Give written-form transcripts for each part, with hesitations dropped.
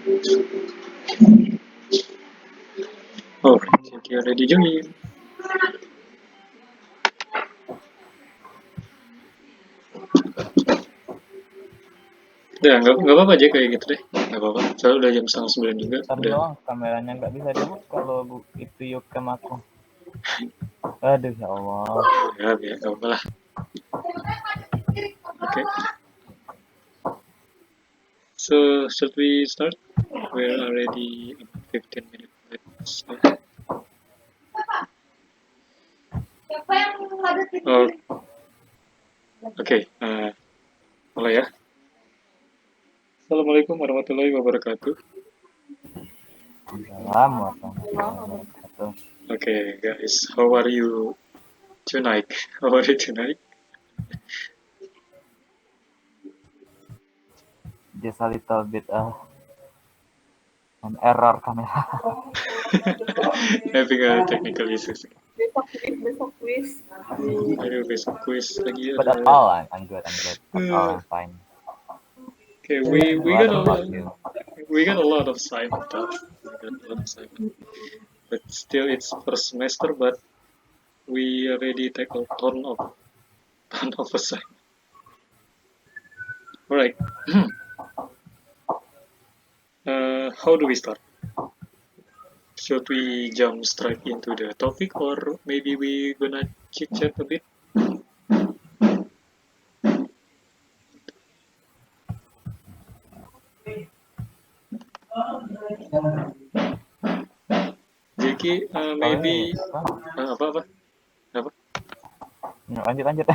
Oh, thank you already join. Udah, nggak apa-apa aja kayak gitu deh. Nggak apa-apa. Soalnya udah jam 8:30 juga. Ntar Udah. doang kameranya nggak bisa dibuka kalau itu Yucam aku. Aduh ya Allah. Ya, biar nggak apa lah. Oke. So, should we start? We're already about 15 minutes late. So, oh, oke. Mulai ya. Assalamualaikum warahmatullahi wabarakatuh. Salam warahmatullahi wabarakatuh. Okay, guys, how are you tonight? How are you tonight? Just a little bit an error kamera. Having a technical issues. Besok quiz. Aduh, besok quiz lagi But ada. I'm good. At all, I'm fine. Okay, we What got a about lot. you? We got a lot of assignment stuff. We got a lot of assignment. But still, it's first semester. But we already take a ton of assignment. All right. How do we start? Should we jump straight into the topic, or maybe we gonna chit chat a bit? Jeki, maybe apa? Lanjut.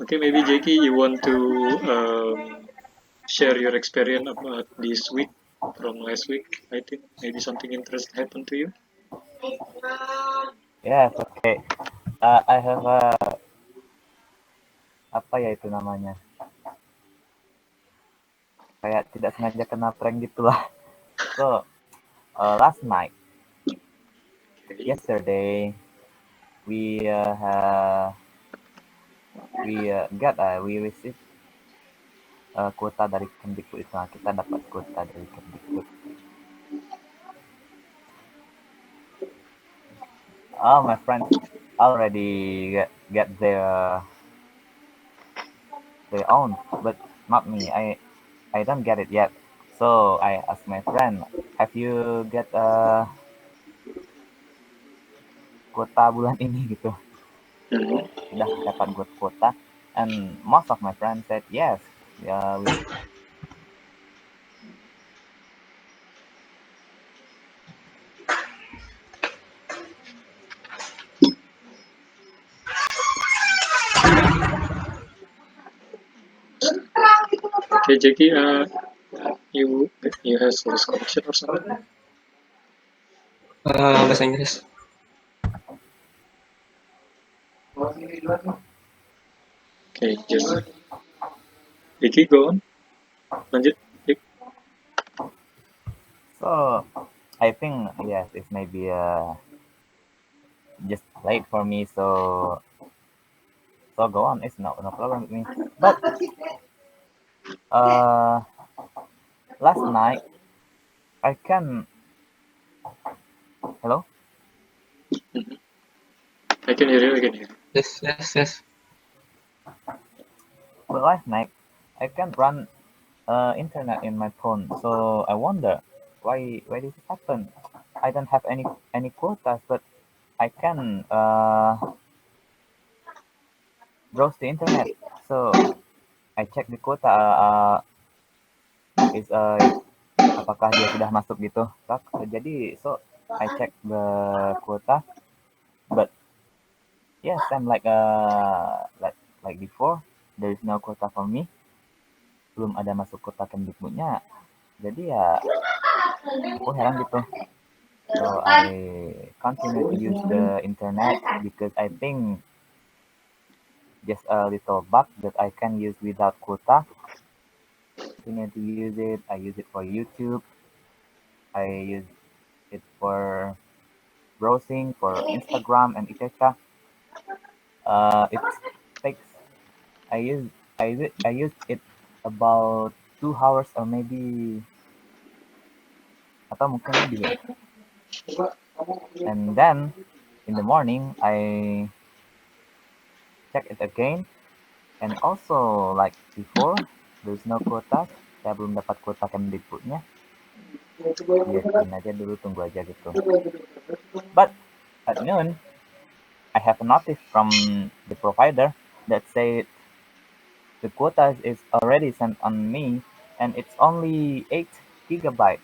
Okay, maybe Jeki, you want to share your experience about this week from last week? I think maybe something interesting happened to you. Yes, okay. I have apa ya itu namanya? Kayak tidak sengaja kena prank gitulah. So, last night, yesterday, we received kuota dari Kemdikbud itu. Nah, kita dapat kuota dari Kemdikbud. Oh, my friend already get their own, but not me. I don't get it yet. So I asked my friend, have you get kuota bulan ini gitu? Udah dapat kuota, and most of my friends said yes. Yeah, Okay, Jeki, you have lost connection or something? Bahasa Inggris. Okay, just Jeki, go on. Lanjut. so I think yes, it may be just late for me. So go on. It's no problem with me. But last night I can. Hello. I can hear you. Yes. Well, last night I can't run internet in my phone, so I wonder why did it happen? I don't have any quotas, but I can browse the internet. So I check the quota is apakah dia sudah masuk gitu. Jadi so I check the quota, but yes, I'm like before, there is no quota for me. Belum ada masuk quota Kemdikbudnya. Jadi ya aku heran gitu. So I continue to use the internet because I think just a little bug that I can use without quota. Continue to use it. I use it for YouTube. I use it for browsing, for Instagram and etc. It takes. I use it about 2 hours or maybe atau mungkin lebih ya. And then in the morning I check it again, and also like before there's no quota, saya belum dapat kuota Kemdikbudnya, biarin aja dulu, tunggu aja gitu. But at noon I have a notice from the provider that said the quota is already sent on me and it's only 8 gigabyte.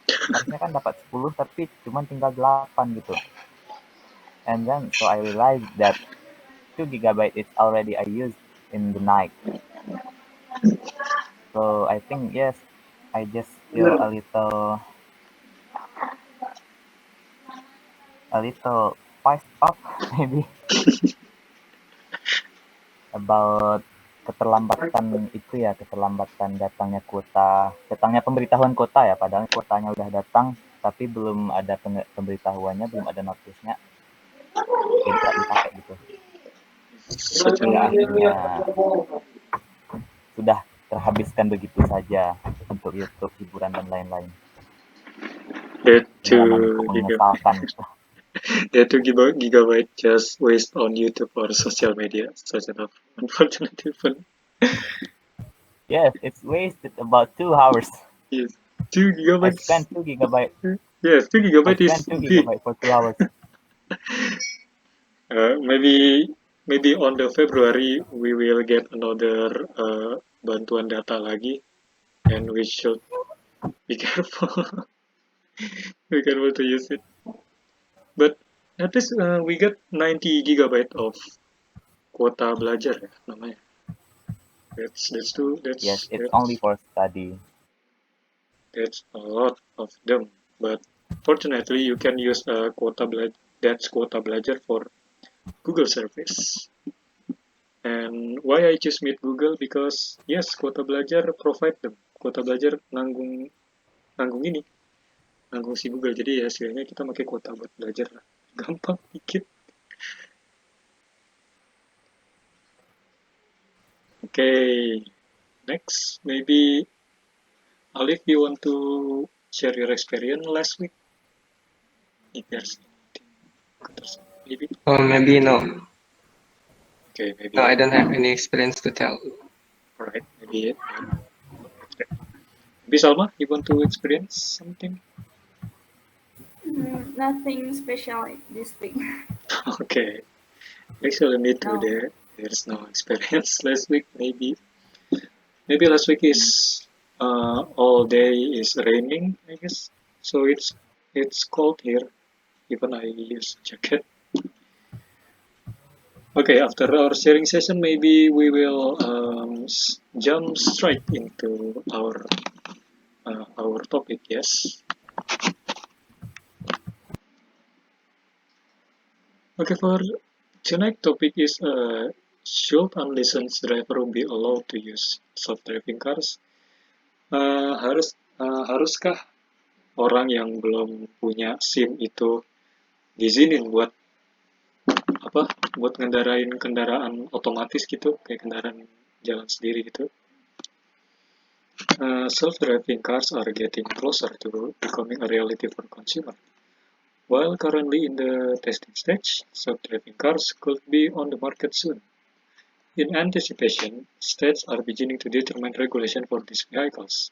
Harusnya kan dapat 10 tapi cuma tinggal 8 gitu. And then so I realized that 2 gigabyte is already I used in the night. So I think yes, I just feel a little pissed off maybe about keterlambatan itu ya, keterlambatan datangnya kuota, datangnya pemberitahuan kuota ya, padahal kuotanya udah datang tapi belum ada pemberitahuannya, belum ada notisnya, tidak dipakai gitu. Sehingga akhirnya sudah terhabiskan begitu saja untuk YouTube, hiburan dan lain-lain. That Pengalaman cukup 2 gigabyte, menyesalkan. that 2 gigabyte just waste on YouTube or social media, such enough. Unfortunately, but Yes, it's wasted about 2 hours. yes, 2 I gigabytes. spent 2 gigabyte. Yes, 2 I gigabyte is spent 2 big. gigabyte for 2 hours. Maybe on the February we will get another bantuan data lagi, and we should be careful. Be careful to use it. But at least we get 90 gigabyte of kuota belajar ya namanya. That's too Yes, it's only for study. that's a lot of them. But fortunately, you can use that's kuota belajar for Google service. And why I choose Meet Google, because yes, kuota belajar provide them. Kuota belajar nanggung ini, nanggung si Google. Jadi ya sebenarnya kita pakai kuota buat belajar lah. Gampang dikit. Okay, next maybe Alif, you want to share your experience last week? If there's anything, maybe. Maybe no. Okay, maybe. No, I don't have any experience to tell. Alright, maybe it. Maybe Salma, you want to experience something? Nothing special this week. Okay. Actually, me too. No. There's no experience last week. Maybe last week is all day is raining, I guess. So it's cold here. Even I use jacket. Okay, after our sharing session, maybe we will jump straight into our topic. Yes. Okay, for tonight's topic is should unlicensed driver be allowed to use self-driving cars? Haruskah orang yang belum punya SIM itu diizinin buat ngendarain kendaraan otomatis gitu, kayak kendaraan jalan sendiri gitu? Self-driving cars are getting closer to becoming a reality for consumer. While currently in the testing stage, self-driving cars could be on the market soon. In anticipation, states are beginning to determine regulation for these vehicles.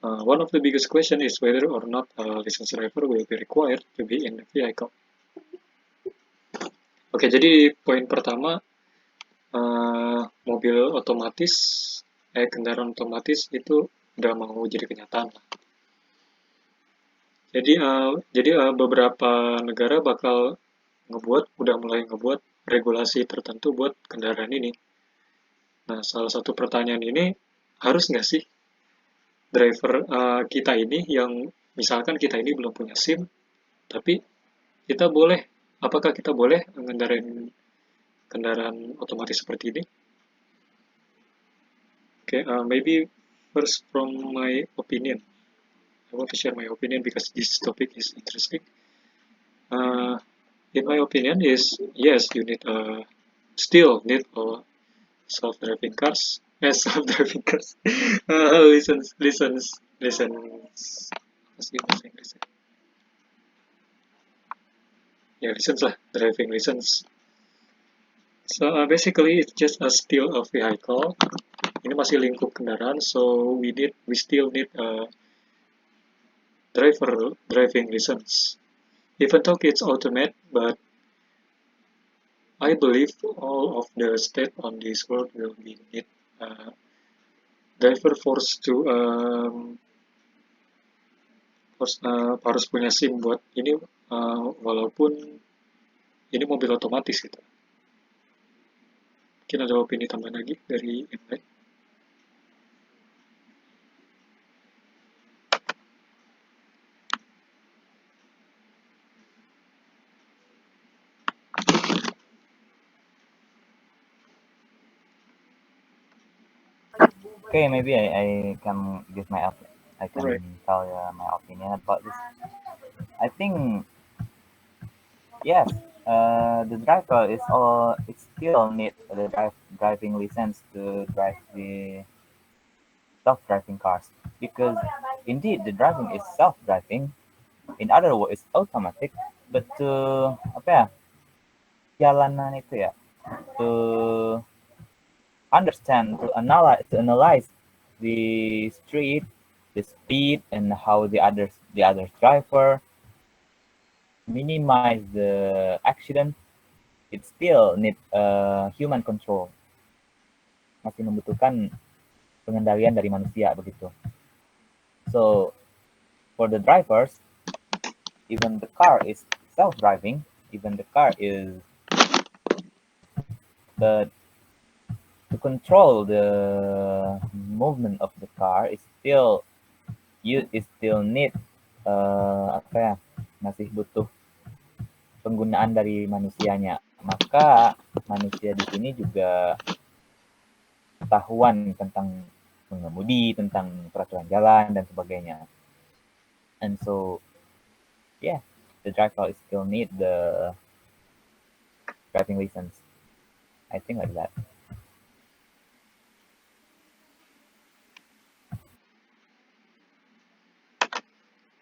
One of the biggest questions is whether or not a licensed driver will be required to be in the vehicle. Oke, jadi poin pertama, kendaraan otomatis itu udah mau jadi kenyataan. Jadi beberapa negara udah mulai ngebuat regulasi tertentu buat kendaraan ini. Nah, salah satu pertanyaan ini, harus nggak sih driver kita ini yang misalkan kita ini belum punya SIM, tapi apakah kita boleh mengendarai kendaraan otomatis seperti ini? Okay, maybe first from my opinion. I want to share my opinion because this topic is interesting. In my opinion is yes, you still need self-driving cars Yes, self-driving cars. Listens. Apa sih bahasa Inggrisnya? Ya, listens lah, driving listens. So basically it's just a still a vehicle. Ini masih lingkup kendaraan, so we still need a driving license. Even though it's automated, but I believe all of the state on this world will be need driver force to harus punya SIM buat ini walaupun ini mobil otomatis gitu. Mungkin ada opini tambahan lagi dari yang lain? Okay, maybe I can give I can Alright. tell you my opinion about this. I think yes, the driver it still need the driving license to drive the self-driving cars because indeed the driving is self-driving. In other words, it's automatic. But apa ya, jalanan itu ya, to understand, to analyze the street, the speed, and how the other driver minimize the accident. It still need human control. Masih membutuhkan pengendalian dari manusia begitu. So for the drivers, even the car is self-driving, even the car is to control the movement of the car is still need apa ya, masih butuh penggunaan dari manusianya. Maka manusia di sini juga pengetahuan tentang mengemudi, tentang peraturan jalan dan sebagainya. And so yeah, the driver still need the driving license. I think like that.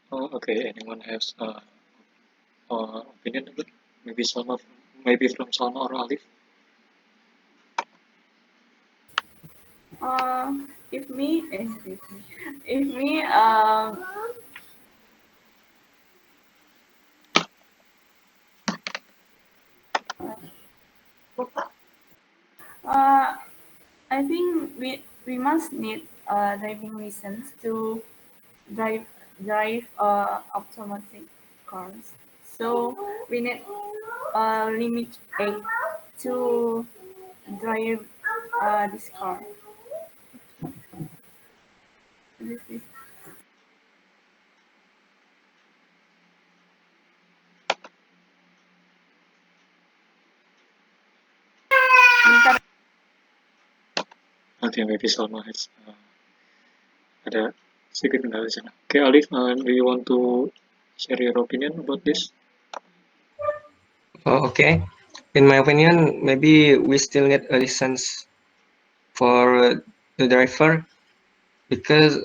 Oh, okay. Anyone has opinion about it? Maybe maybe from Salma or Alif? If me, I think we must need a driving license to drive automatic cars. So we need a limit age to drive this car. This is Okay, maybe Salma has ada sedikit kendala di sana. Okay, Alif, do you want to share your opinion about this? Oh, okay. In my opinion, maybe we still need a license for the driver because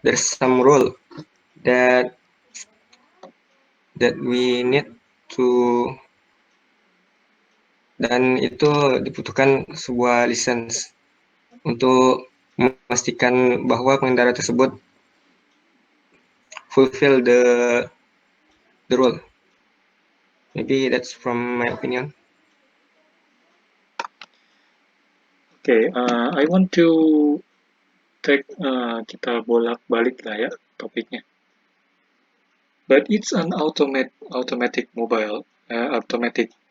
there's some rule that we need to, dan itu dibutuhkan sebuah license untuk memastikan bahwa pengendara tersebut fulfill the rule. Maybe that's from my opinion. Okay, I want to take kita bolak-balik lah ya topiknya. But it's an automatic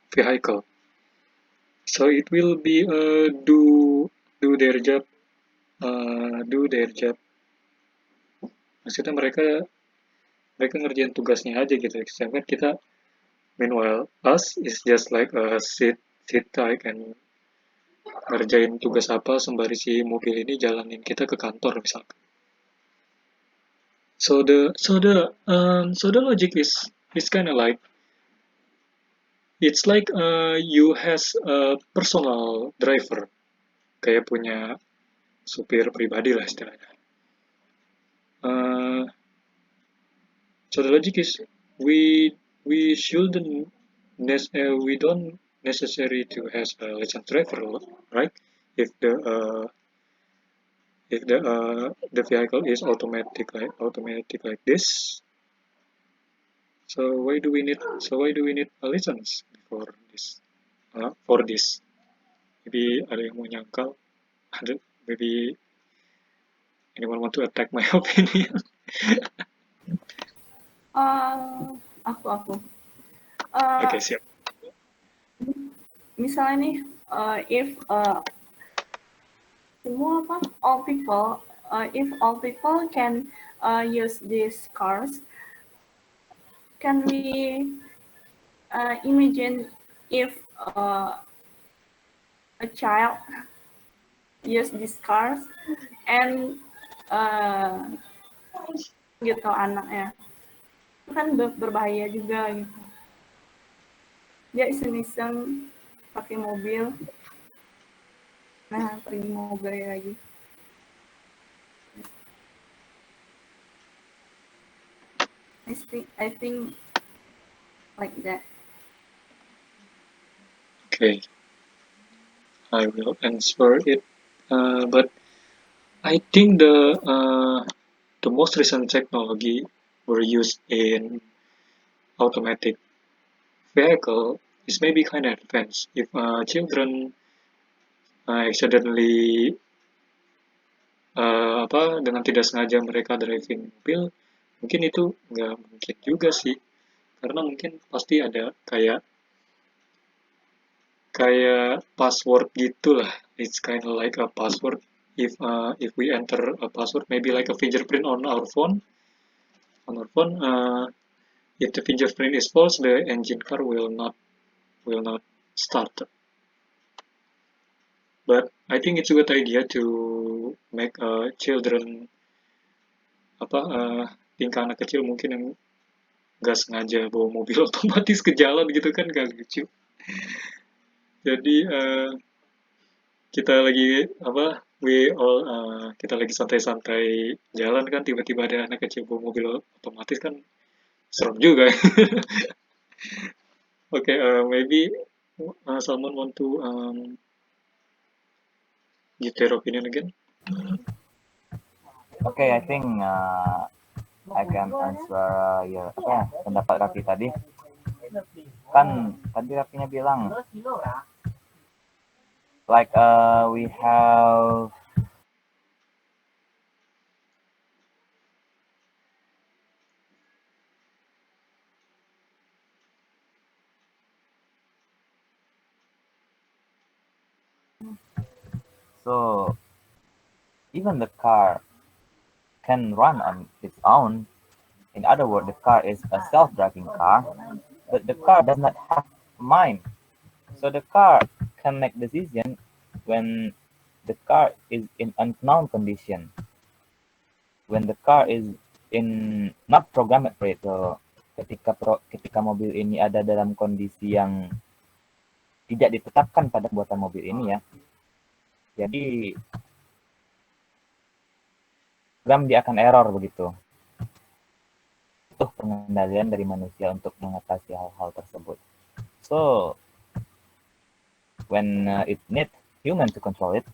vehicle. So it will be do their job, Maksudnya mereka ngerjain tugasnya aja gitu. Sedangkan kita, meanwhile, us is just like a sit tight and ngerjain tugas apa sembari si mobil ini jalanin kita ke kantor misalkan. So the logic is kind of like It's like you has a personal driver, kayak punya supir pribadi lah istilahnya. So the logic is we shouldn't we don't necessary to has a license driver, right? If the vehicle is automatic like this, so why do we need a license before this for this? Maybe ada yang mau nyangkal, maybe anyone want to attack my opinion? Aku. Oke, siap. Misalnya nih, if all people can use these cars, can we imagine if a child use these cars and gitu anaknya, itu kan berbahaya juga gitu. Dia iseng-iseng pakai mobil, nah pergi mobil lagi. I think like that. Okay, I will answer it, but I think the most recent technology were used in automatic vehicle is maybe kind of advanced. If children accidentally dengan tidak sengaja mereka driving mobil, mungkin itu nggak mungkin juga sih, karena mungkin pasti ada kayak password gitulah. It's kind of like a password. If we enter a password, maybe like a fingerprint on our phone. If the fingerprint is false, the engine car will not start. But I think it's a good idea to make children tingkah anak kecil mungkin yang nggak sengaja bawa mobil otomatis ke jalan gitu kan, gak lucu. Jadi kita lagi kita lagi santai-santai jalan kan, tiba-tiba ada anak kecil bawa mobil otomatis kan, serem juga. Okay, maybe Salman want to give their opinion again. Okay, I think I can answer your pendapat Raffi tadi. Kan tadi Raffinya bilang like we have so even the car can run on its own. In other words, the car is a self-driving car, but the car does not have a mind. So the car can make decision when the car is in unknown condition. When the car is in not programmed for it. So ketika mobil ini ada dalam kondisi yang tidak ditetapkan pada buatan mobil ini ya. Jadi program dia akan error begitu. Butuh pengendalian dari manusia untuk mengatasi hal-hal tersebut. So when it needs human to control it,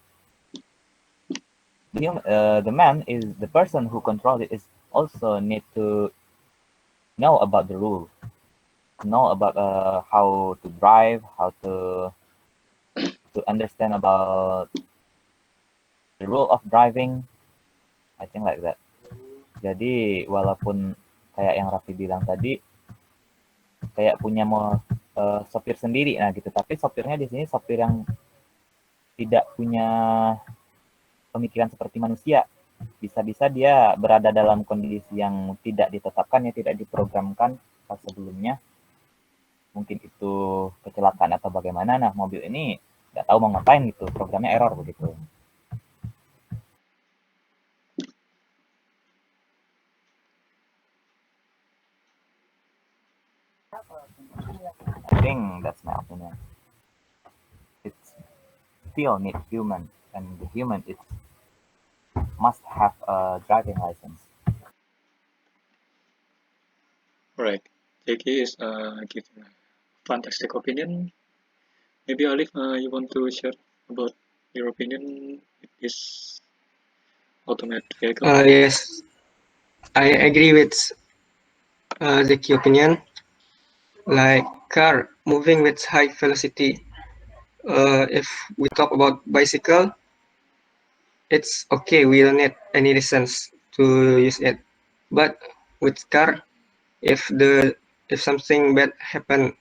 the man is the person who controls it is also need to know about the rule, know about how to drive, how to understand about the rule of driving. I think like that. Jadi walaupun kayak yang Raffi bilang tadi, kayak punya sopir sendiri, nah gitu. Tapi sopirnya di sini sopir yang tidak punya pemikiran seperti manusia. Bisa-bisa dia berada dalam kondisi yang tidak ditetapkan, ya tidak diprogramkan pas sebelumnya. Mungkin itu kecelakaan atau bagaimana. Nah mobil ini nggak tahu mau ngapain gitu, programnya error begitu. I think think that's my opinion. It's still need human, and the human is must have a driving license. Right. JK is giving a fantastic opinion. Maybe Alif, you want to share about your opinion with this automated vehicle? Yes, I agree with the key opinion. Like car moving with high velocity. If we talk about bicycle, it's okay. We don't need any license to use it. But with car, if something bad happen,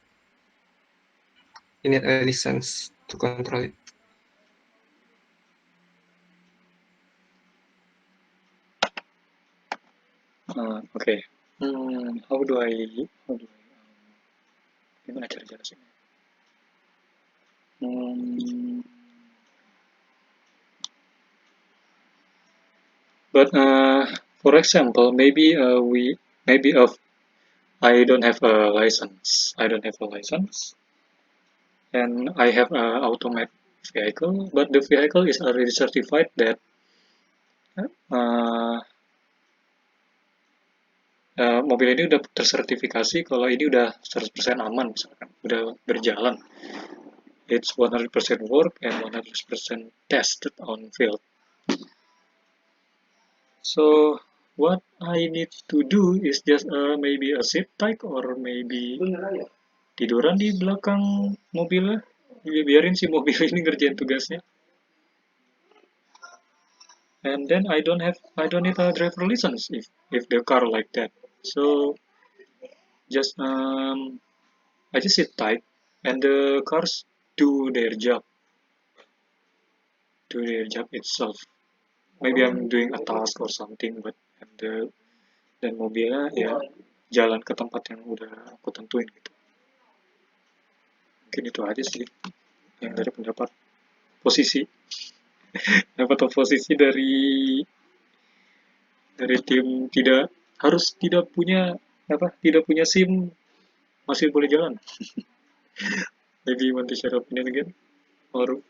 you need a license to control it. Okay. Gimana cara jelasinnya? But for example, maybe I don't have a license. I don't have a license, and I have a automatic vehicle, but the vehicle is already certified that uh, mobil ini udah tersertifikasi kalau ini udah 100% aman, misalkan udah berjalan. It's 100% work and 100% tested on field. So what I need to do is just maybe a sit tight or maybe tiduran di belakang mobilnya. Biarin si mobil ini ngerjain tugasnya. And then I don't need a driver license if the car like that. So just I just sit tight and the cars do their job itself. Maybe I'm doing a task or something, but dan mobilnya ya jalan ke tempat yang udah aku tentuin gitu. Mungkin itu aja sih yang dari pendapat posisi dapat posisi dari tim tidak punya SIM masih boleh jalan. Maybe you want to share opinion again or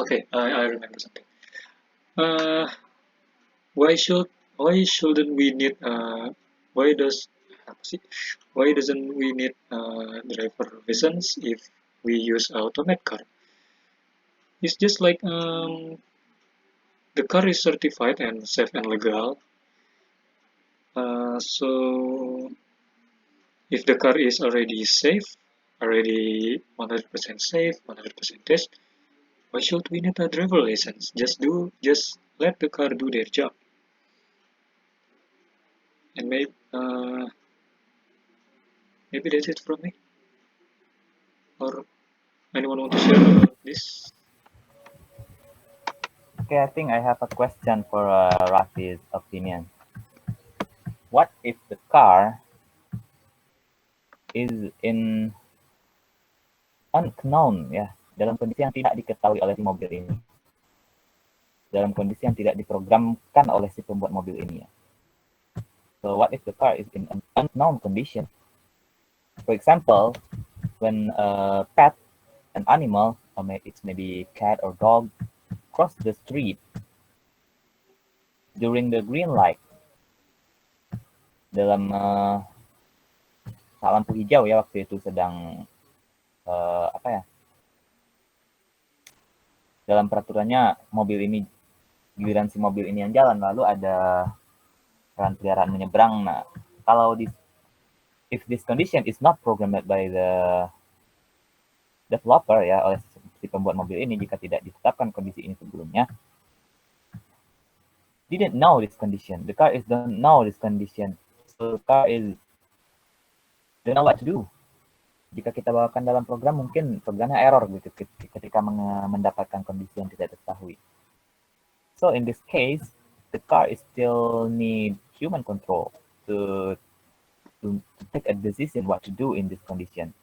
okay, I remember something. Uh, why shouldn't we need why does apa sih? Why doesn't we need driver license if we use automatic car? It's just like the car is certified and safe and legal. So if the car is already safe, already 100% safe, 100% test, why should we need a driver license? Just let the car do their job. And maybe that's it from me. Or anyone want to share about this? Okay, I think I have a question for Rafi's opinion. What if the car is in unknown, ya, dalam kondisi yang tidak diketahui oleh si mobil ini, dalam kondisi yang tidak diprogramkan oleh si pembuat mobil ini, ya. So what if the car is in an unknown condition? For example, when a pet, an animal, or it's maybe cat or dog, cross the street during the green light, dalam saat lampu hijau ya, waktu itu sedang dalam peraturannya mobil ini, giliran si mobil ini yang jalan, lalu ada hewan peliharaan menyeberang. Nah, kalau if this condition is not programmed by the developer, ya, oleh si pembuat mobil ini, jika tidak ditetapkan kondisi ini sebelumnya, didn't know this condition, the car is don't know this condition, so the car is don't know what to do. Jika kita bawakan dalam program, mungkin programnya error gitu ketika mendapatkan kondisi yang tidak diketahui. So in this case, the car is still need human control to take a decision what to do in this condition.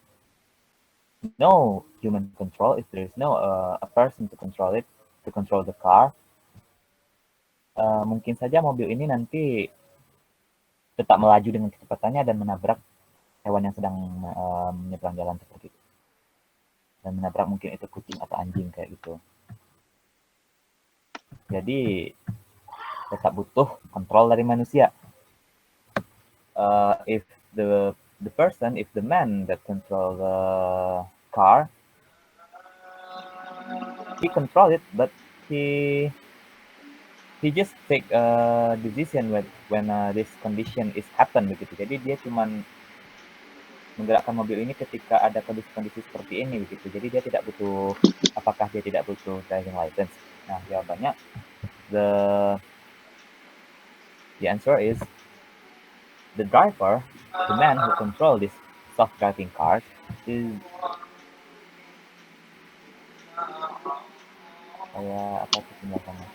No human control if there is no a person to control it, to control the car. Mungkin saja mobil ini nanti tetap melaju dengan kecepatannya dan menabrak hewan yang sedang menyeberang jalan seperti itu. Dan menabrak mungkin itu kucing atau anjing kayak gitu. Jadi tetap butuh kontrol dari manusia. If the person, if the man that control the car, he control it, but he just take a decision when this condition is happen begitu. Jadi dia cuman menggerakkan mobil ini ketika ada kondisi-kondisi seperti ini begitu. Jadi dia tidak butuh, apakah dia tidak butuh driving license? Nah, jawabannya the answer is the driver, the man who control this self-driving cars is apa sih penjelasannya?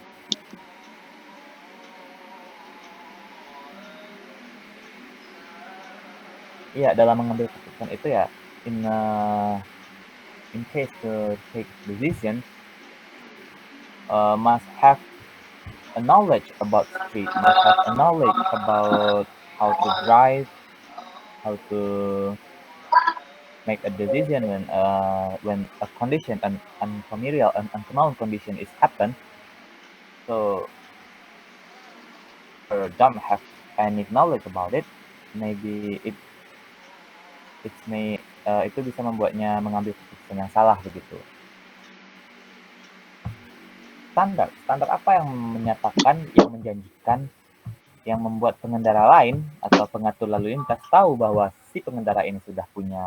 Iya, dalam mengambil keputusan itu ya in case to take decision must have a knowledge about street, must have a knowledge about how to drive, how to make a decision when a condition, an unfamiliar, an unknown condition is happen. So don't have any knowledge about it, maybe itu bisa membuatnya mengambil keputusan yang salah begitu. Standar apa yang menyatakan, yang menjanjikan, yang membuat pengendara lain atau pengatur lalu lintas tahu bahwa si pengendara ini sudah punya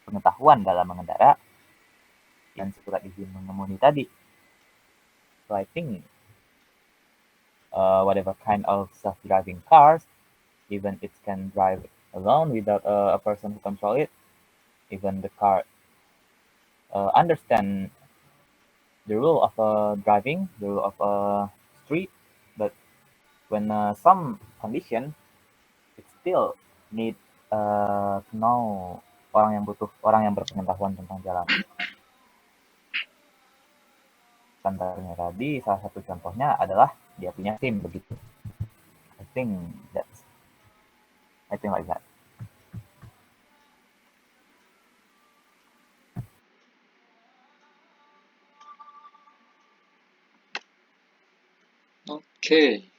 pengetahuan dalam mengendara dan surat izin mengemudi tadi. So I think whatever kind of self-driving cars, even it can drive alone without a person who control it, even the car understand the rule of driving, the rule of street, but when some condition, it still need to know orang yang berpengetahuan tentang jalan. Standarnya tadi, salah satu contohnya adalah dia punya SIM begitu. I think like that. Okay.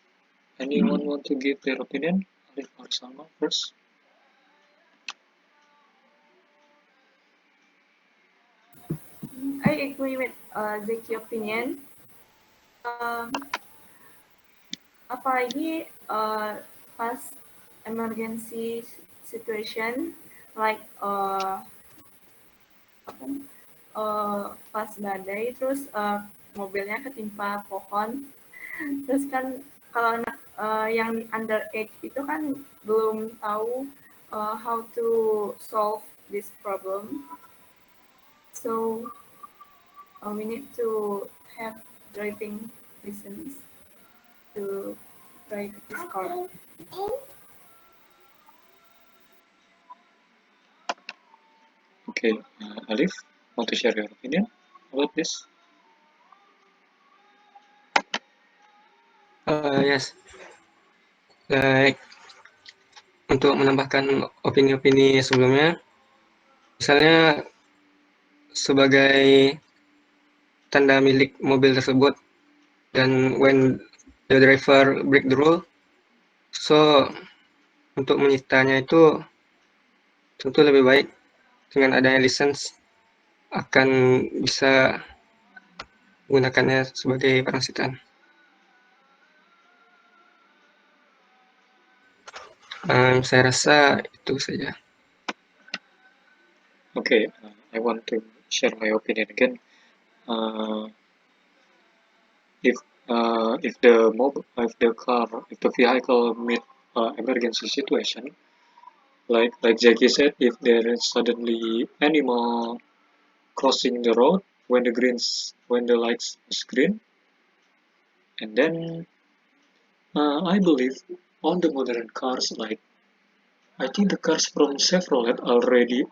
Anyone want to give their opinion? Alif or Salma first? I agree with Zeki's opinion. Apalagi pas emergency situation, like pas badai, terus mobilnya ketimpa pohon, terus kan kalau anak yang underage itu kan belum tahu how to solve this problem. So we need to have driving license to drive this car. Okay, Alif, want to share your opinion about this? Yes, like untuk menambahkan opini-opini sebelumnya, misalnya sebagai tanda milik mobil tersebut dan when the driver break the rule, so untuk menyitanya itu tentu lebih baik dengan adanya license akan bisa menggunakannya sebagai barang sitaan. Saya rasa itu saja. Okay, I want to share my opinion again. If the vehicle meet emergency situation, like Jackie said, if there is suddenly animal crossing the road when the lights is green, and then I believe on the modern cars, like I think the cars from Chevrolet already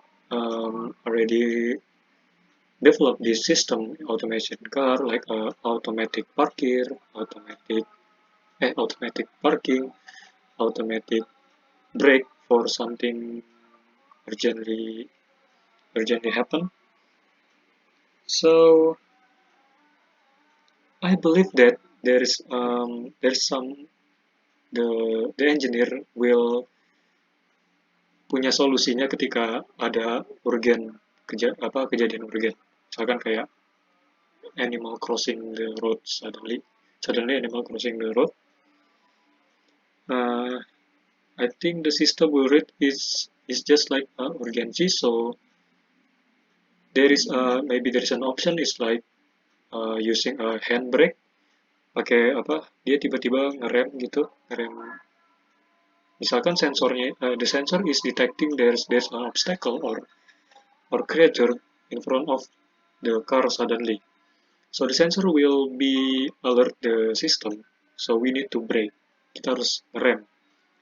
developed this system automation car, like automatic parking, automatic parking, automatic brake for something urgently urgently happen. So I believe that there's some the engineer will punya solusinya ketika ada kejadian urgen. Misalkan kayak animal crossing the road suddenly animal crossing the road. Uh, I think the system will read is just like urgency. So maybe there is an option is like using a handbrake, pakai dia tiba-tiba ngerem. Misalkan the sensor is detecting there's an obstacle or creature in front of the car suddenly. So the sensor will be alert the system. So we need to brake. Kita harus ngerem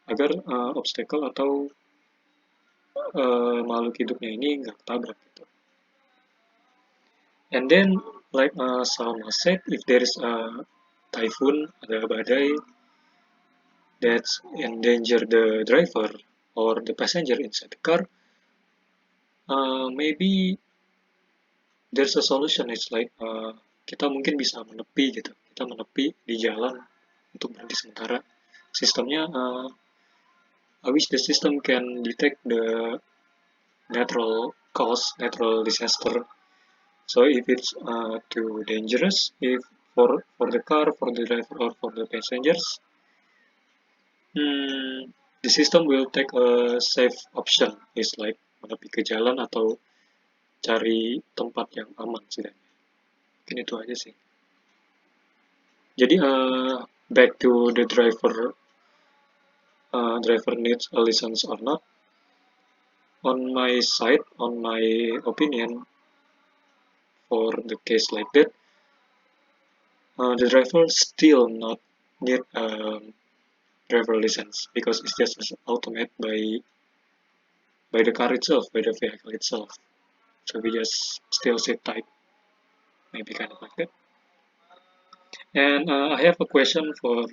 agar obstacle atau makhluk hidupnya ini nggak ketabrak gitu. And then like Salma said, if there is a typhoon, ada badai that endanger the driver or the passenger inside the car, maybe there's a solution. It's like kita mungkin bisa menepi gitu. Kita menepi di jalan untuk berhenti sementara. Sistemnya, I wish the system can detect the natural disaster. So if it's too dangerous, if for the car, for the driver, or for the passengers, the system will take a safe option. It's like menepi ke jalan atau cari tempat yang aman setidaknya. Mungkin itu aja sih. Jadi back to the driver needs a license or not. On my side, on my opinion, for the case like that, the driver still not need a driver license because it's just automated by the car itself, by the vehicle itself. So we just still sit tight, maybe kind of like that. And I have a question for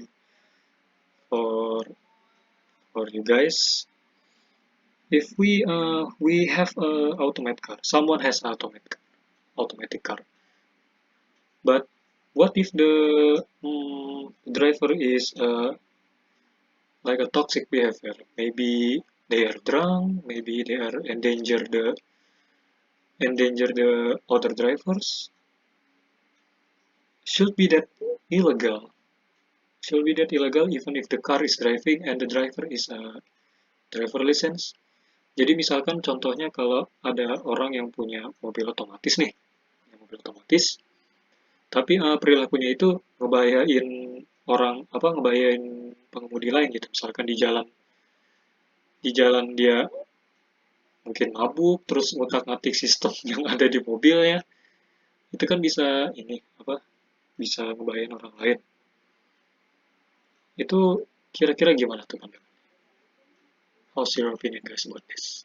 for you guys. If we have a automatic car, someone has an automatic car, but what if the driver is like a toxic behavior? Maybe they are drunk, maybe they are endanger the other drivers. Should be that illegal? Should be that illegal even if the car is driving and the driver is a driver license? Jadi misalkan contohnya kalau ada orang yang punya mobil otomatis nih, tapi perilakunya itu ngebahayain pengemudi lain gitu. Misalkan di jalan dia mungkin mabuk, terus ngutak-ngatik sistem yang ada di mobilnya, itu kan bisa ngebahayain orang lain. Itu kira-kira gimana tuh pandangan? How's your opinion guys about this?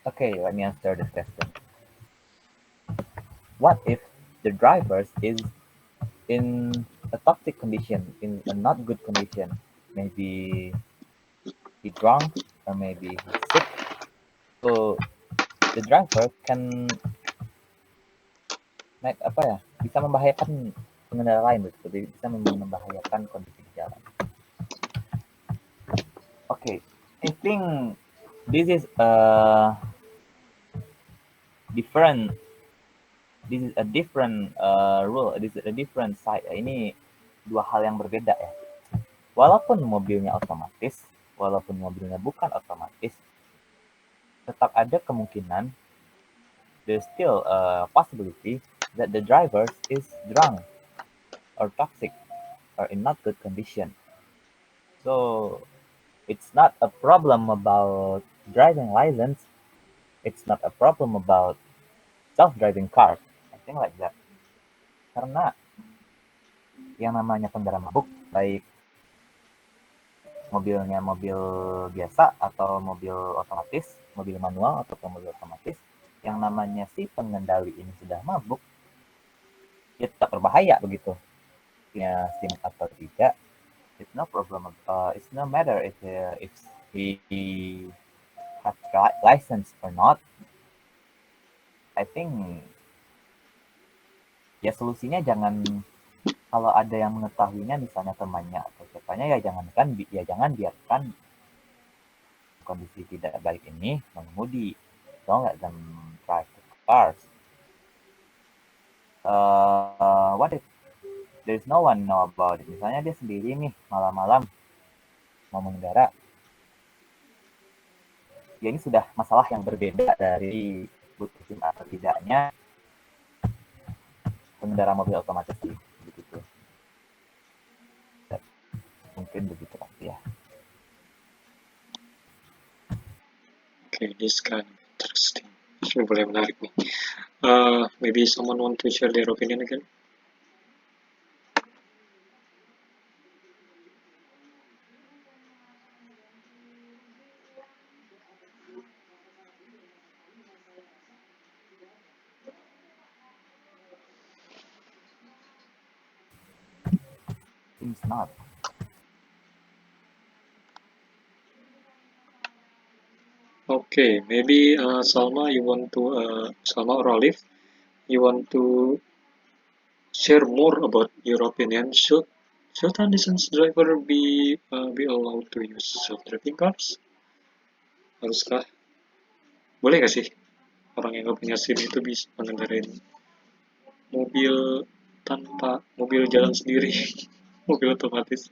Okay, let me answer this question. What if the driver is in a toxic condition, in a not good condition? Maybe he's drunk or maybe he's sick. So the driver can bisa membahayakan pengendara lain, betul, bisa membahayakan kondisi di jalan. Okay, I think this is a different rule. This is a different side. Ini dua hal yang berbeda ya. Walaupun mobilnya otomatis, walaupun mobilnya bukan otomatis, tetap ada kemungkinan, there's still a possibility that the driver is drunk or toxic or in not good condition. So it's not a problem about driving license. It's not a problem about self-driving car. I think like that. Karena yang namanya kendaraan mabuk, baik mobilnya mobil biasa atau mobil otomatis, mobil manual atau mobil otomatis, yang namanya si pengendali ini sudah mabuk, ya tetap berbahaya begitu. Ya SIM atau tidak, it's no problem. It's no matter if he have license or not. I think ya solusinya jangan, kalau ada yang mengetahuinya misalnya temannya atau siapanya, ya jangan biarkan kondisi tidak baik ini mengemudi. Don't let them drive the cars. What if there's no one know about it? Misalnya dia sendiri nih malam-malam mau mengendara. Ya ini sudah masalah yang berbeda dari butuh SIM atau tidaknya pengendara mobil otomatis begitu. Mungkin begitu ya. Okay, this kind of interesting. Ini boleh menarik nih. Maybe someone want to share their opinion again? Seems not. Okay, maybe Salma, you want to Salma or Olive, you want to share more about your opinion. Should unlicensed driver be allowed to use self-driving cars? Haruskah? Boleh nggak sih orang yang nggak punya SIM itu bisa mengendarain mobil tanpa mobil jalan sendiri, mobil otomatis?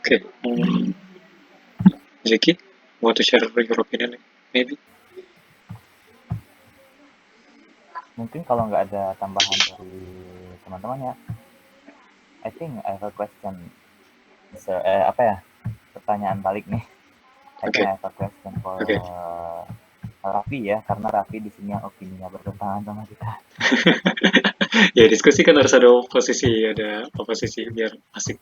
Okay. Zeki, want to share your opinion maybe? Mungkin kalau nggak ada tambahan dari teman-teman ya, I think I have a question. Pertanyaan balik nih. I think I have a question for Raffi ya, karena Raffi di sini yang opininya bertentangan sama kita. Ya diskusi kan harus ada oposisi biar asik.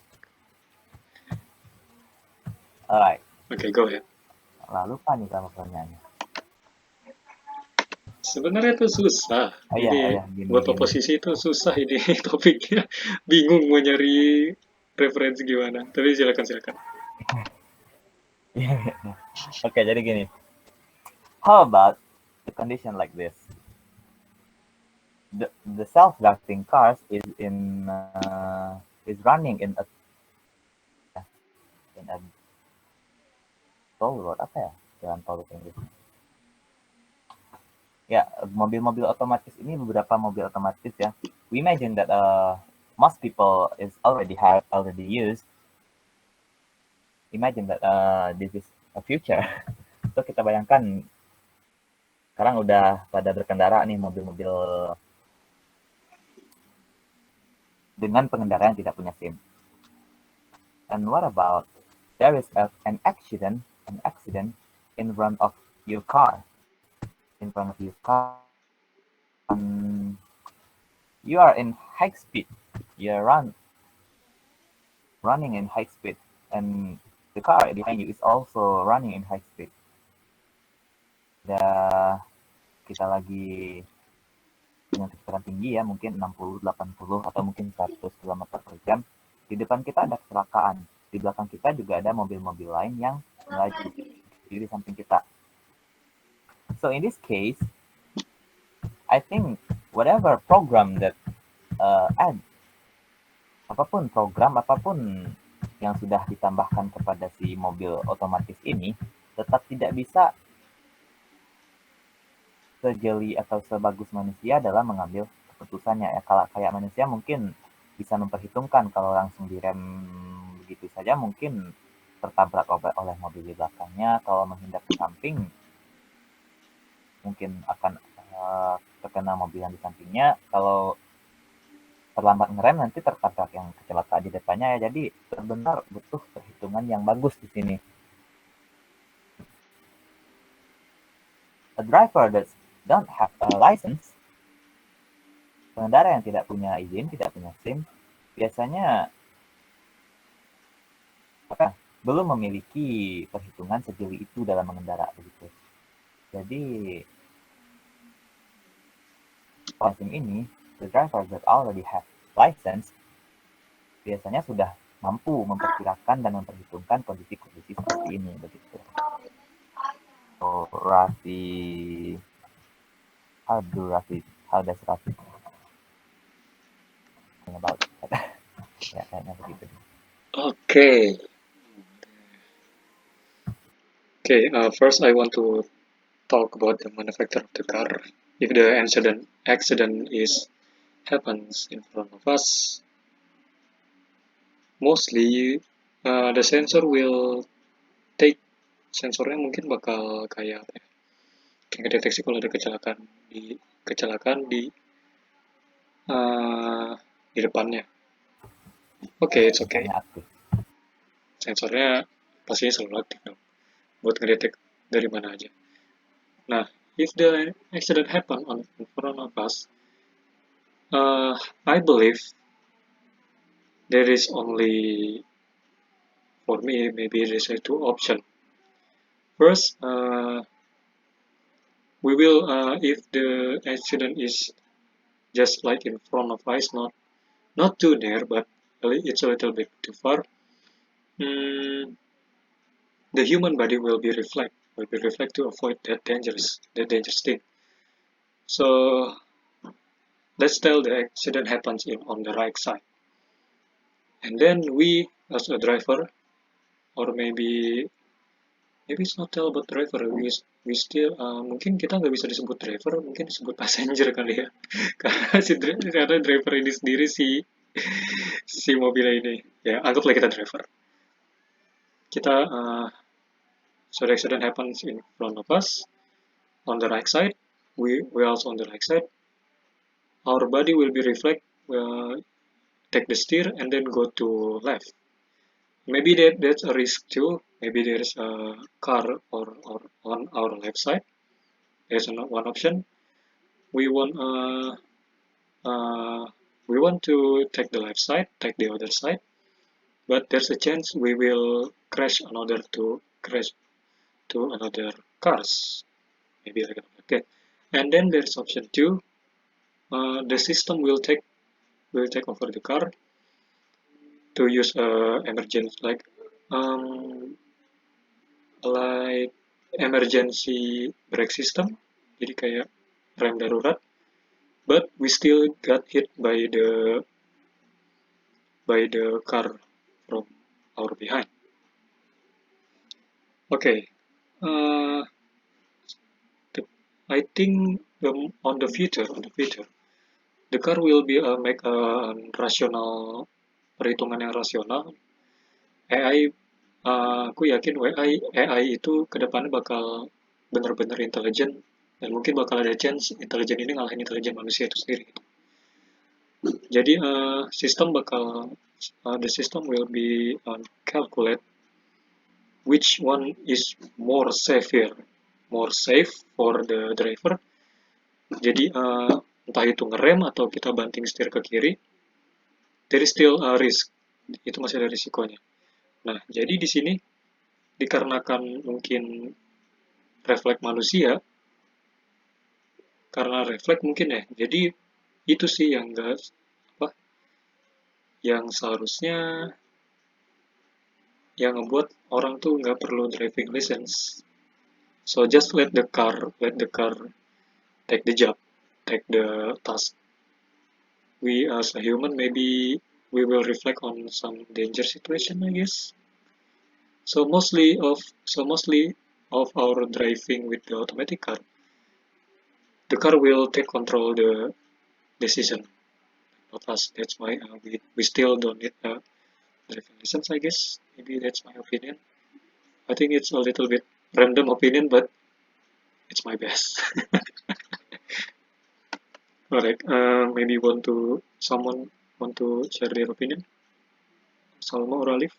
Alright. Okay, go ahead. Lalu lupa nih sama pertanyaannya. Sebenarnya itu susah. Gini, buat oposisi itu susah ini topiknya. Bingung mau nyari referensi gimana. Tapi silakan. Oke, jadi gini. How about the condition like this? The self-driving cars is running in a toll road, apa ya? Jalan tol Inggris. Ya, mobil-mobil otomatis ini beberapa mobil otomatis ya. We imagine that most people is already used. Imagine that this is a future. So kita bayangkan sekarang udah pada berkendara nih mobil-mobil dengan pengendara yang tidak punya SIM. And what about there is an accident in front of your car? In front of your car, you are in high speed. You're running in high speed, and the car behind you is also running in high speed. Kita lagi dengan kecepatan tinggi ya, mungkin 60, 80 atau mungkin 100 km per jam. Di depan kita ada kecelakaan. Di belakang kita juga ada mobil-mobil lain yang melaju di samping kita. So in this case, I think whatever program that apapun program, apapun yang sudah ditambahkan kepada si mobil otomatis ini, tetap tidak bisa sejeli atau sebagus manusia dalam mengambil keputusannya. Ya, kalau kayak manusia mungkin bisa memperhitungkan, kalau langsung direm begitu saja mungkin tertabrak oleh mobil di belakangnya, kalau menghindar ke samping mungkin akan terkena mobil yang di sampingnya, kalau terlambat ngerem nanti tertabrak yang kecelakaan di depannya ya. Jadi benar-benar butuh perhitungan yang bagus di sini. A driver that don't have a license, pengendara yang tidak punya izin, tidak punya SIM, biasanya belum memiliki perhitungan sejeli itu dalam mengendara begitu. Jadi SIM ini, the driver that already have license biasanya sudah mampu memperkirakan dan memperhitungkan kondisi-kondisi seperti ini begitu. So Raffi, how does Raffi think about that? Ya kayaknya begitu. Okay. First I want to talk about the manufacturer of the car. If the accident happens in front of us, mostly the sensor will take, sensornya mungkin bakal kayak ngedeteksi kalau ada kecelakaan di depannya. It's okay. Sensornya pastinya selalu aktif dong, buat ngedetek dari mana aja. Nah, if the accident happen in front of us, I believe there is only, for me, maybe there is two options. First, we will, if the accident is just like in front of us, not too near, but it's a little bit too far, the human body will be reflect to avoid that dangerous thing. So let's tell the accident happens on the right side, and then we as a driver, or maybe it's not tell about driver, we still mungkin kita nggak bisa disebut driver, mungkin disebut passenger kali ya. karena driver ini sendiri si mobilnya ini, ya anggaplah kita driver. So the accident happens in front of us on the right side, we also on the right side, our body will be reflect, take the steer and then go to left. Maybe that's a risk too. Maybe there's a car or on our left side. There's one option. We want to take the left side, take the other side, but there's a chance we will crash another cars. Maybe like that. Okay. And then there's option 2. The system will take over the car to use emergency like emergency brake system, jadi kayak rem darurat, but we still got hit by the car from our behind. Okay, I think on the future, the car will be make a rational, perhitungan yang rasional. AI, aku yakin AI itu kedepannya bakal benar-benar intelijen, dan mungkin bakal ada chance intelijen ini ngalahin intelijen manusia itu sendiri. Jadi the system will be calculate which one is more safe for the driver. Jadi entah itu ngerem atau kita banting setir ke kiri, there is still a risk, itu masih ada risikonya. Nah, jadi di sini dikarenakan mungkin refleks manusia, karena refleks mungkin ya, jadi itu sih yang yang seharusnya yang ngebuat orang tuh nggak perlu driving license. So just let the car take the job, take the task. We as a human maybe we will reflect on some danger situation, I guess. So mostly of our driving with the automatic car, the car will take control the decision, not us. That's why we still don't need a driving license, I guess. Maybe that's my opinion. I think it's a little bit random opinion, but it's my best. Alright, maybe someone want to share their opinion? Salma or Alif?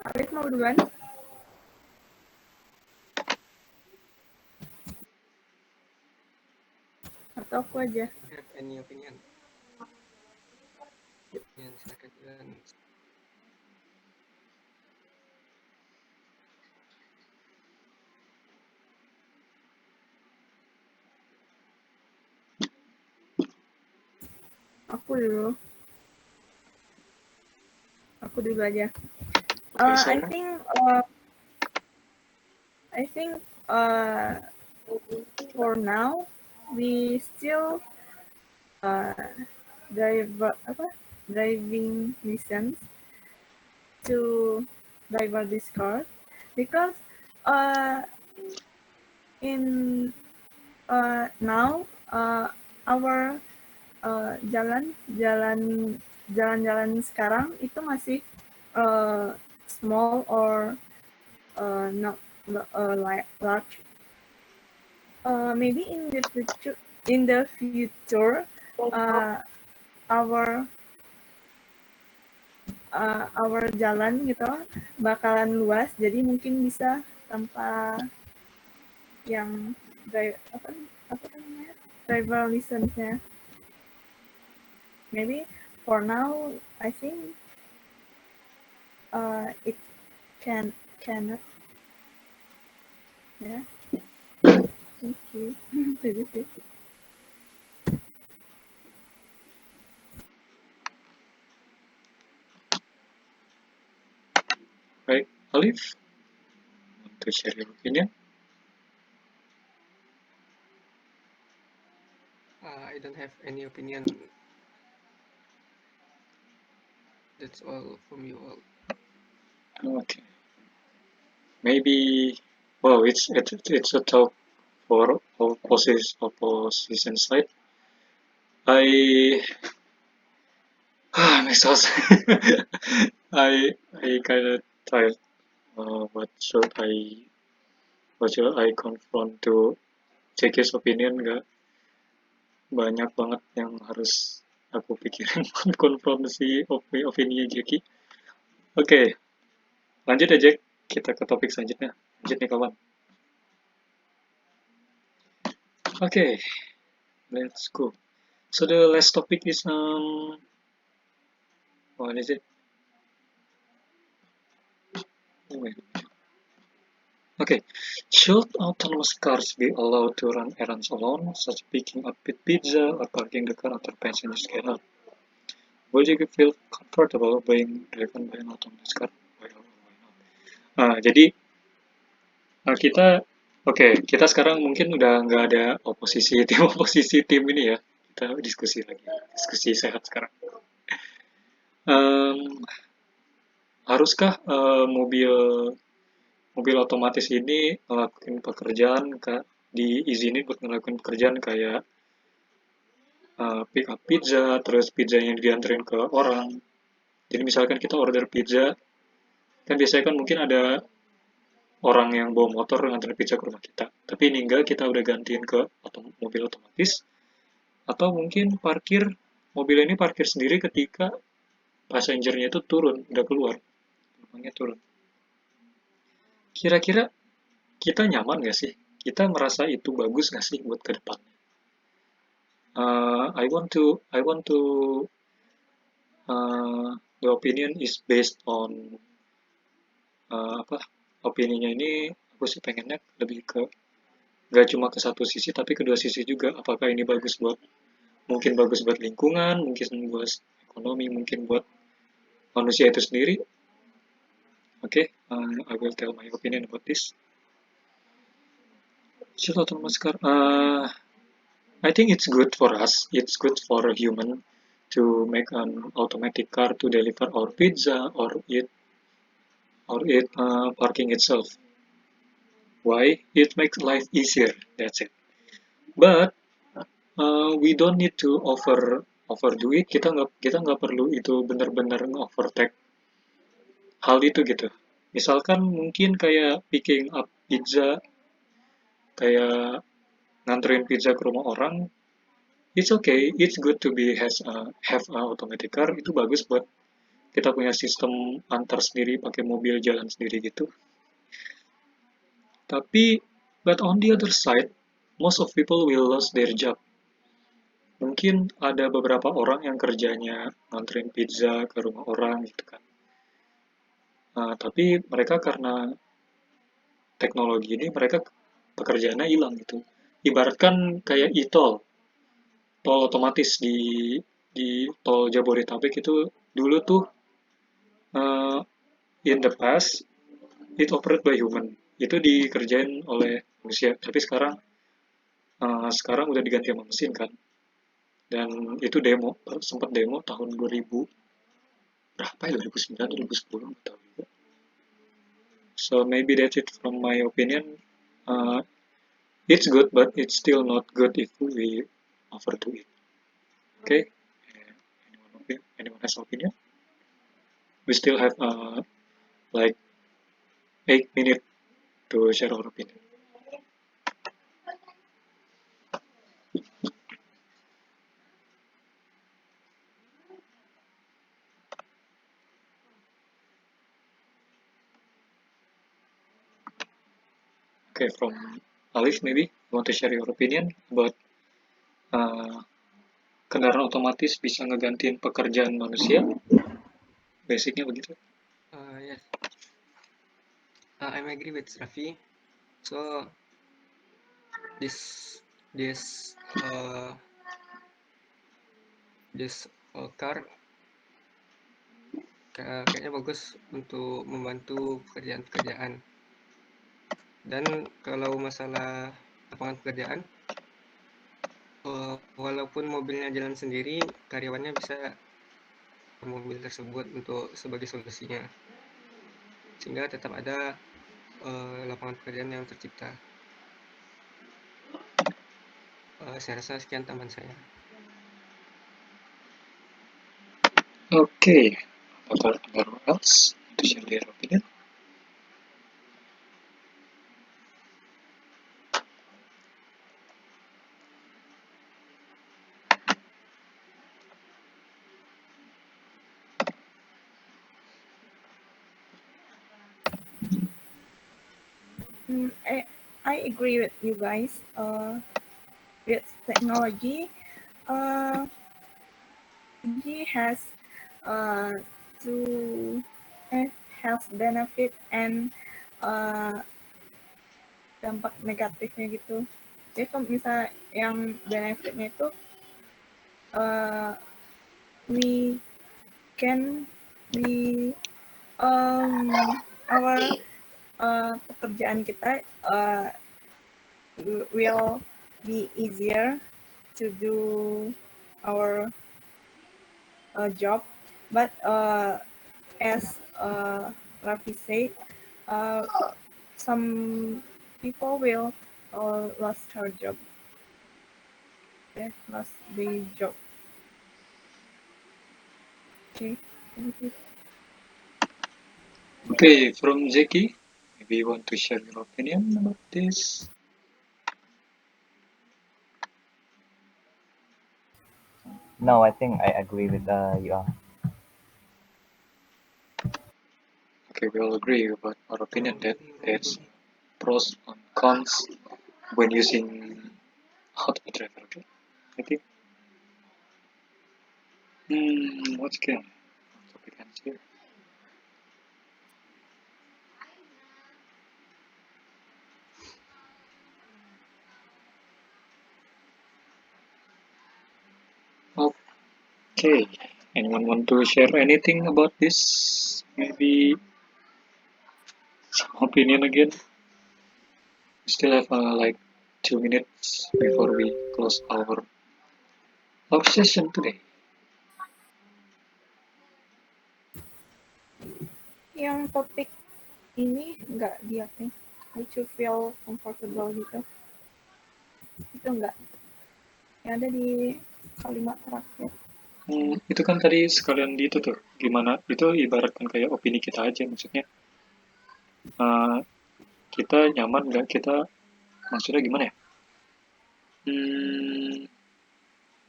Alif mau duluan? Atau aku aja? Have any opinion? Silakan jalan. Aku dulu. Aku dulu aja. Okay, I Sarah. think for now we still driving license to drive this car because in now our jalan-jalan sekarang itu masih small or not large. Maybe in the future our jalan gitu bakalan luas, jadi mungkin bisa tanpa yang apa namanya driver license-nya. Maybe for now I think it cannot. Yeah. Thank you. Right, Alif? Want to share your opinion? I don't have any opinion. That's all from you all. Okay. Maybe, well, it's a talk for opposition side. I'm exhausted. I kind of tired. What should I confront to check his opinion? Nggak banyak banget yang harus aku pikirin konfront si opini Jackie. Oke, lanjut ya Jack. Kita ke topik selanjutnya. Lanjut nih kawan. Okay, let's go. So the last topic is what is it? Oh, wait. Okay, should autonomous cars be allowed to run errands alone, such as picking up pizza or parking the car after passengers get out? Would you feel comfortable being driven by an autonomous car? Why not? Jadi kita sekarang mungkin udah nggak ada oposisi tim ini ya. Kita diskusi lagi, diskusi sehat sekarang. Haruskah mobil otomatis ini ngelakuin pekerjaan diizinin buat ngelakuin pekerjaan kayak pick up pizza, terus pizzanya dianterin ke orang. Jadi misalkan kita order pizza, kan biasanya kan mungkin ada orang yang bawa motor nganterin pizza ke rumah kita. Tapi ini enggak, kita udah gantiin ke mobil otomatis. Atau mungkin mobil ini parkir sendiri ketika passengernya itu turun, udah keluar. Penumpangnya turun. Kira-kira kita nyaman nggak sih? Kita merasa itu bagus nggak sih buat ke depan? I want to the opinion is based on opininya ini aku sih pengennya lebih ke gak cuma ke satu sisi tapi kedua sisi juga. Apakah ini mungkin bagus buat lingkungan, mungkin buat ekonomi, mungkin buat manusia itu sendiri. Okay, I will tell my opinion about this. Should autonomous car? I think it's good for us. It's good for a human to make an automatic car to deliver our pizza or parking itself. Why? It makes life easier. That's it. But we don't need to overdo it. Kita nggak perlu itu benar-benar overtake hal itu gitu. Misalkan mungkin kayak picking up pizza, kayak nganterin pizza ke rumah orang, it's okay, it's good to be have a automatic car. Itu bagus buat kita punya sistem antar sendiri pakai mobil jalan sendiri gitu. Tapi but on the other side, most of people will lose their job. Mungkin ada beberapa orang yang kerjanya nganterin pizza ke rumah orang gitu kan. Tapi mereka karena teknologi ini mereka pekerjaannya hilang gitu. Ibaratkan kayak e-tol, tol otomatis di tol Jabodetabek itu dulu tuh uh, in the past it operate by human, itu dikerjain oleh manusia, tapi sekarang udah diganti sama mesin kan, dan itu sempat demo tahun 2000 berapa ya, 2009 2010 nggak tahu juga. So maybe that's it from my opinion. It's good but it's still not good if we overdo it. Okay, anyone has opinion? We still have like 8 minutes to share our opinion. Okay, from Alif, maybe you want to share your opinion about kendaraan otomatis bisa ngegantiin pekerjaan manusia? Basicnya begitu. Yes, I agree with Raffi. So this car kayaknya bagus untuk membantu pekerjaan-pekerjaan. Dan kalau masalah lapangan pekerjaan, walaupun mobilnya jalan sendiri, karyawannya bisa mobil tersebut untuk sebagai solusinya, sehingga tetap ada lapangan pekerjaan yang tercipta. Saya rasa sekian tambahan saya. Okay, about anyone else to share their opinion? I agree with you guys. With technology, it has to health benefit and dampak negatifnya gitu. Jadi kalau misalnya yang benefitnya itu our pekerjaan kita will be easier to do our job, but as Raffi said, some people will lost her job. Lost the job. Okay. Thank you. Okay, from Zeki, maybe you want to share your opinion about this? No, I think I agree with you all. Okay, we all agree about our opinion that there's pros and cons when using auto driver. Okay, thank you. What's again? Topic ends here. Okay, anyone want to share anything about this? Maybe some opinion again? We still have like 2 minutes before we close our session today. Yang topik ini nggak dia nih, which you feel comfortable gitu. Itu enggak. Yang ada di kalimat terakhir. Itu kan tadi sekalian di itu tuh, gimana, itu ibaratkan kayak opini kita aja, maksudnya kita nyaman nggak, kita maksudnya gimana ya,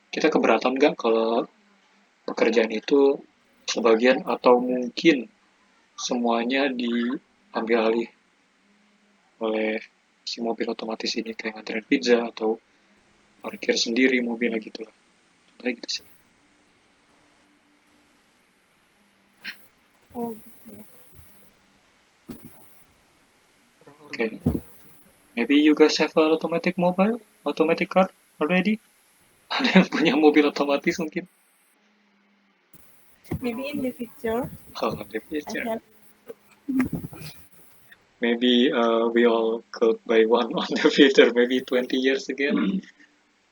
kita keberatan nggak kalau pekerjaan itu sebagian atau mungkin semuanya diambil alih oleh si mobil otomatis ini, kayak nganterin pizza atau parkir sendiri mobilnya gitu lah, kayak gitu sih. Oh gitu ya. Okay. Maybe you guys have an automatic car already? Ada yang punya mobil otomatis mungkin? Maybe in the future. Oh, in the future. I have. Maybe we all could buy one on the future, maybe 20 years again.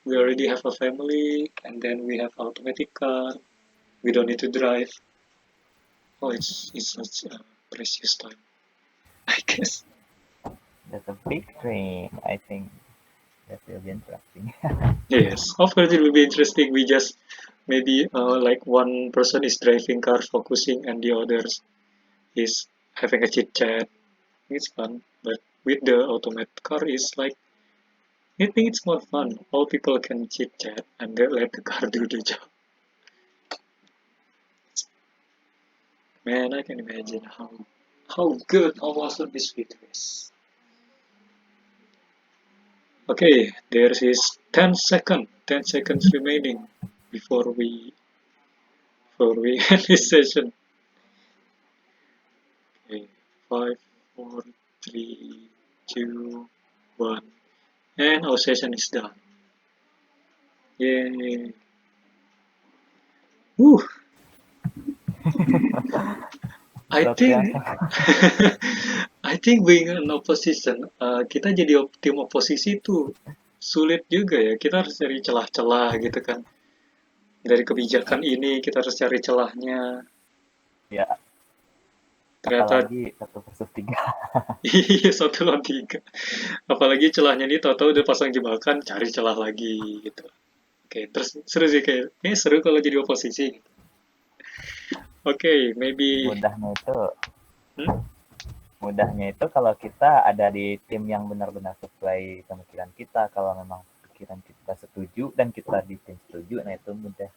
We already have a family, and then we have automatic car. We don't need to drive. Oh, it's such a precious time, I guess. That's a big dream. I think that will be interesting. Yes, of course it will be interesting. We just maybe like one person is driving car, focusing, and the others is having a chit chat. It's fun, but with the automated car is like, I think it's more fun. All people can chit chat and then let the car do the job. Man, I can imagine how good, how awesome this feature is. Okay, there is 10 seconds remaining before we end this session. Okay, 5, 4, 3, 2, 1, and our session is done. Yay! Woo! I think I think being an opposition, kita jadi tim oposisi itu sulit juga ya. Kita harus cari celah-celah gitu kan. Dari kebijakan ini kita harus cari celahnya. Ya. Ternyata apalagi 1/3. iya 1/3. Apalagi celahnya ini tahu-tahu udah pasang jebakan, cari celah lagi gitu. Oke, terus seru sih kayak seru kalau jadi oposisi. Oke, maybe mudahnya itu kalau kita ada di tim yang benar-benar sesuai pemikiran kita. Kalau memang pikiran kita setuju dan kita di tim setuju, nah itu mudah.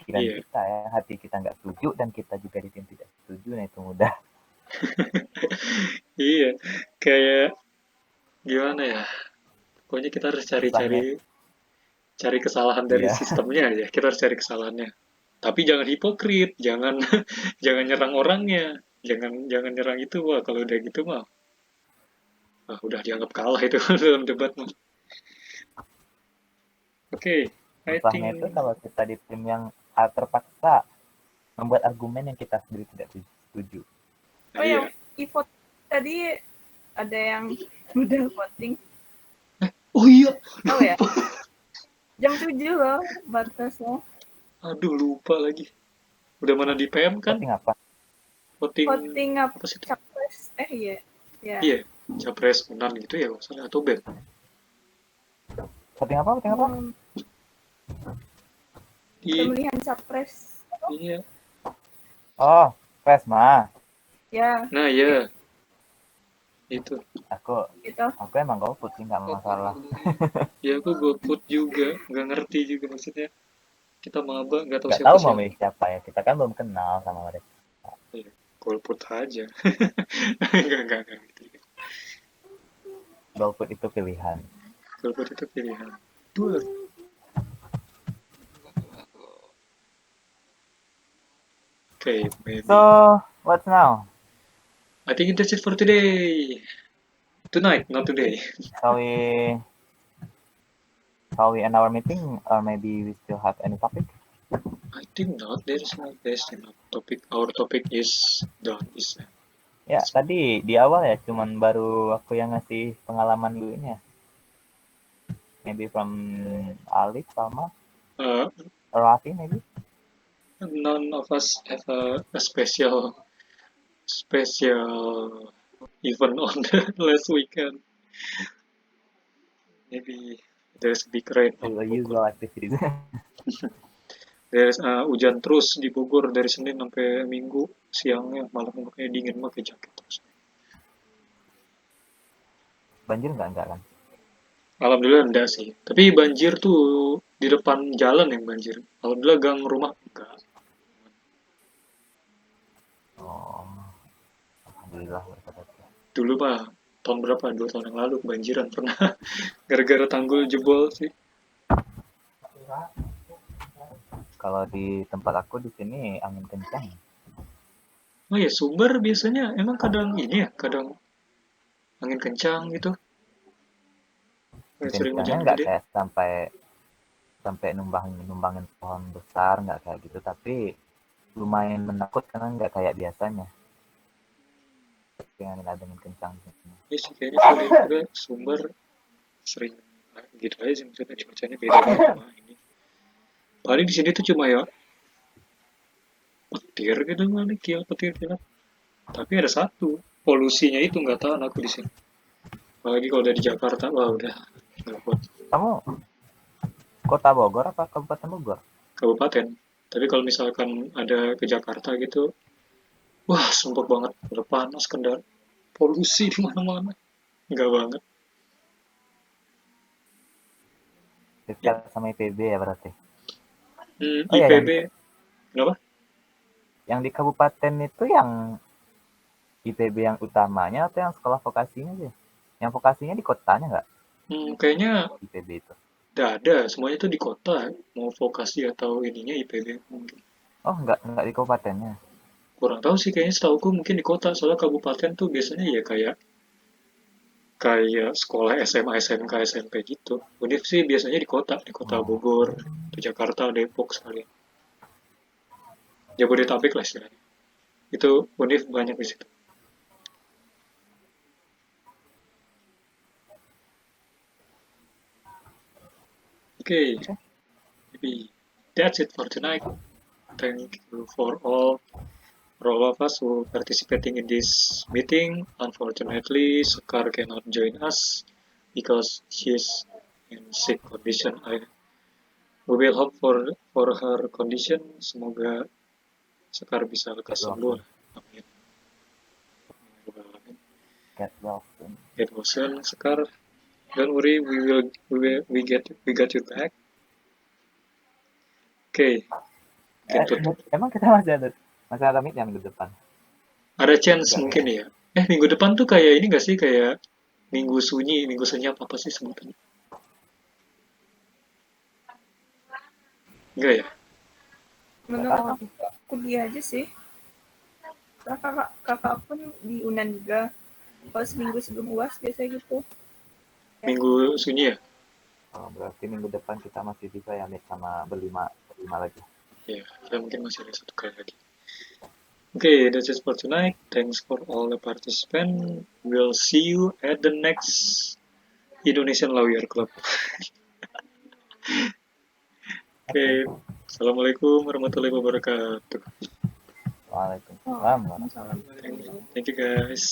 Pikiran kita ya, hati kita nggak setuju dan kita juga di tim tidak setuju, nah itu mudah. Iya, kayak gimana ya? Pokoknya kita harus cari kesalahan dari sistemnya aja. Kita harus cari kesalahannya. Tapi jangan hipokrit, jangan jangan nyerang orangnya, jangan nyerang itu. Wah, kalau udah gitu mah udah dianggap kalah itu dalam debat mah. Oke, I think itu kalau kita di tim yang terpaksa membuat argumen yang kita sendiri tidak setuju. Oh ya, vote tadi ada yang udah voting. Oh iya. Oh ya. Jam 7 loh batasnya. Aduh, lupa lagi. Udah mana di PM kan? Voting apa? Voting apa sih? Capres. Iya. Iya, capres menang gitu ya, salah atau BEM. Voting apa? Pemilihan capres. Iya. Oh, Presma. Ya. Nah, ya. Itu. Aku emang golput sih, nggak masalah. Ya, aku golput juga, nggak ngerti juga maksudnya. Kita maba, nggak tahu siapa. Nggak tahu mau milih siapa ya, kita kan belum kenal sama mereka. Iya, golput aja. Enggak gitu. Golput itu pilihan. Golput itu pilihan. Dua. Okay, maybe. So, what's now? I think that's it for today. Tonight, not today. Shall we end our meeting, or maybe we still have any topic? I think not. There's enough topic. Our topic is done. Ya, tadi di awal ya, cuman baru aku yang ngasih pengalaman dulunya. Maybe from Alif, Salma, Uh, or Rafi maybe. None of us have a special event on the last weekend. Maybe there's big rain on The Bogor. usual activities. There's hujan terus di Bogor dari Senin sampai Minggu siangnya, malamnya kayak dingin pakai jaket terus. Banjir enggak kan? Alhamdulillah enggak sih. Tapi banjir tuh di depan jalan yang banjir. Alhamdulillah gang rumah enggak. Oh, alhamdulillah berkata. Dulu mah tahun berapa? 2 tahun yang lalu kebanjiran pernah. Gara-gara tanggul jebol sih. Kalau di tempat aku di sini angin kencang. Oh ya, Sumber biasanya emang kadang ini ya, kadang angin kencang gitu. Kayak sering Kencangnya hujan nggak gede. kayak sampai numbangin pohon besar, nggak kayak gitu, tapi lumayan menakutkan, nggak kayak biasanya. Dengan angin kencang gitu. Iya sih, kayaknya kalau juga Sumber sering gitu aja sih, maksudnya cuacanya beda banget sama ini. Paling di sini tuh cuma ya petir gitu kali, petir kilat. Tapi ada satu, polusinya itu nggak tahan aku di sini. Apalagi kalau udah di Jakarta, wah udah nggak kuat. Kamu kota Bogor apa Kabupaten Bogor? Kabupaten. Tapi kalau misalkan ada ke Jakarta gitu, wah sumpah banget, udah panas kendaraan, polusi di mana-mana. Enggak banget. Dekat sama IPB ya berarti. Oh ya, IPB, kenapa? yang di kabupaten itu yang IPB yang utamanya atau yang sekolah vokasinya sih? Yang vokasinya di kotanya nggak? Kayaknya IPB itu. nggak ada, semuanya itu di kota, mau vokasi atau ininya IPB mungkin. Oh, nggak di kabupatennya. Kurang tahu sih, kayaknya setauku mungkin di kota, soalnya kabupaten tuh biasanya ya kayak kayak sekolah SMA, SMK, SMP gitu. Univ sih biasanya di kota Oh. Bogor, di Jakarta, Depok sekalian. Jabodetabek lah istilahnya. Itu Univ banyak di situ. Okay, maybe that's it for tonight. Thank you for all of us who participating in this meeting. Unfortunately, Sekar cannot join us because she's in sick condition. We will hope for her condition. Semoga Sekar bisa lekas sembuh. Amin. Get well soon. Get well soon, Sekar. Don't worry, we got you back. Okay. Emang kita masih ada meet yang minggu depan? Ada chance Enggak, mungkin ya. Minggu depan tuh kayak ini gak sih, kayak minggu senyap apa sih sebutannya? Enggak ya? Menurut aku kuliah aja sih. Kakak pun di Unan juga. Kalau seminggu sebelum UAS biasa gitu. Minggu sunyi ya? Oh, berarti minggu depan kita masih bisa ya meet sama berlima lagi. Ya, kita mungkin masih ada satu kali lagi. Okay, that's it for tonight. Thanks for all the participants. We'll see you at the next Indonesian Lawyer Club. Okay. Assalamualaikum warahmatullahi wabarakatuh. Waalaikumsalam. Waalaikumsalam. Thank you guys.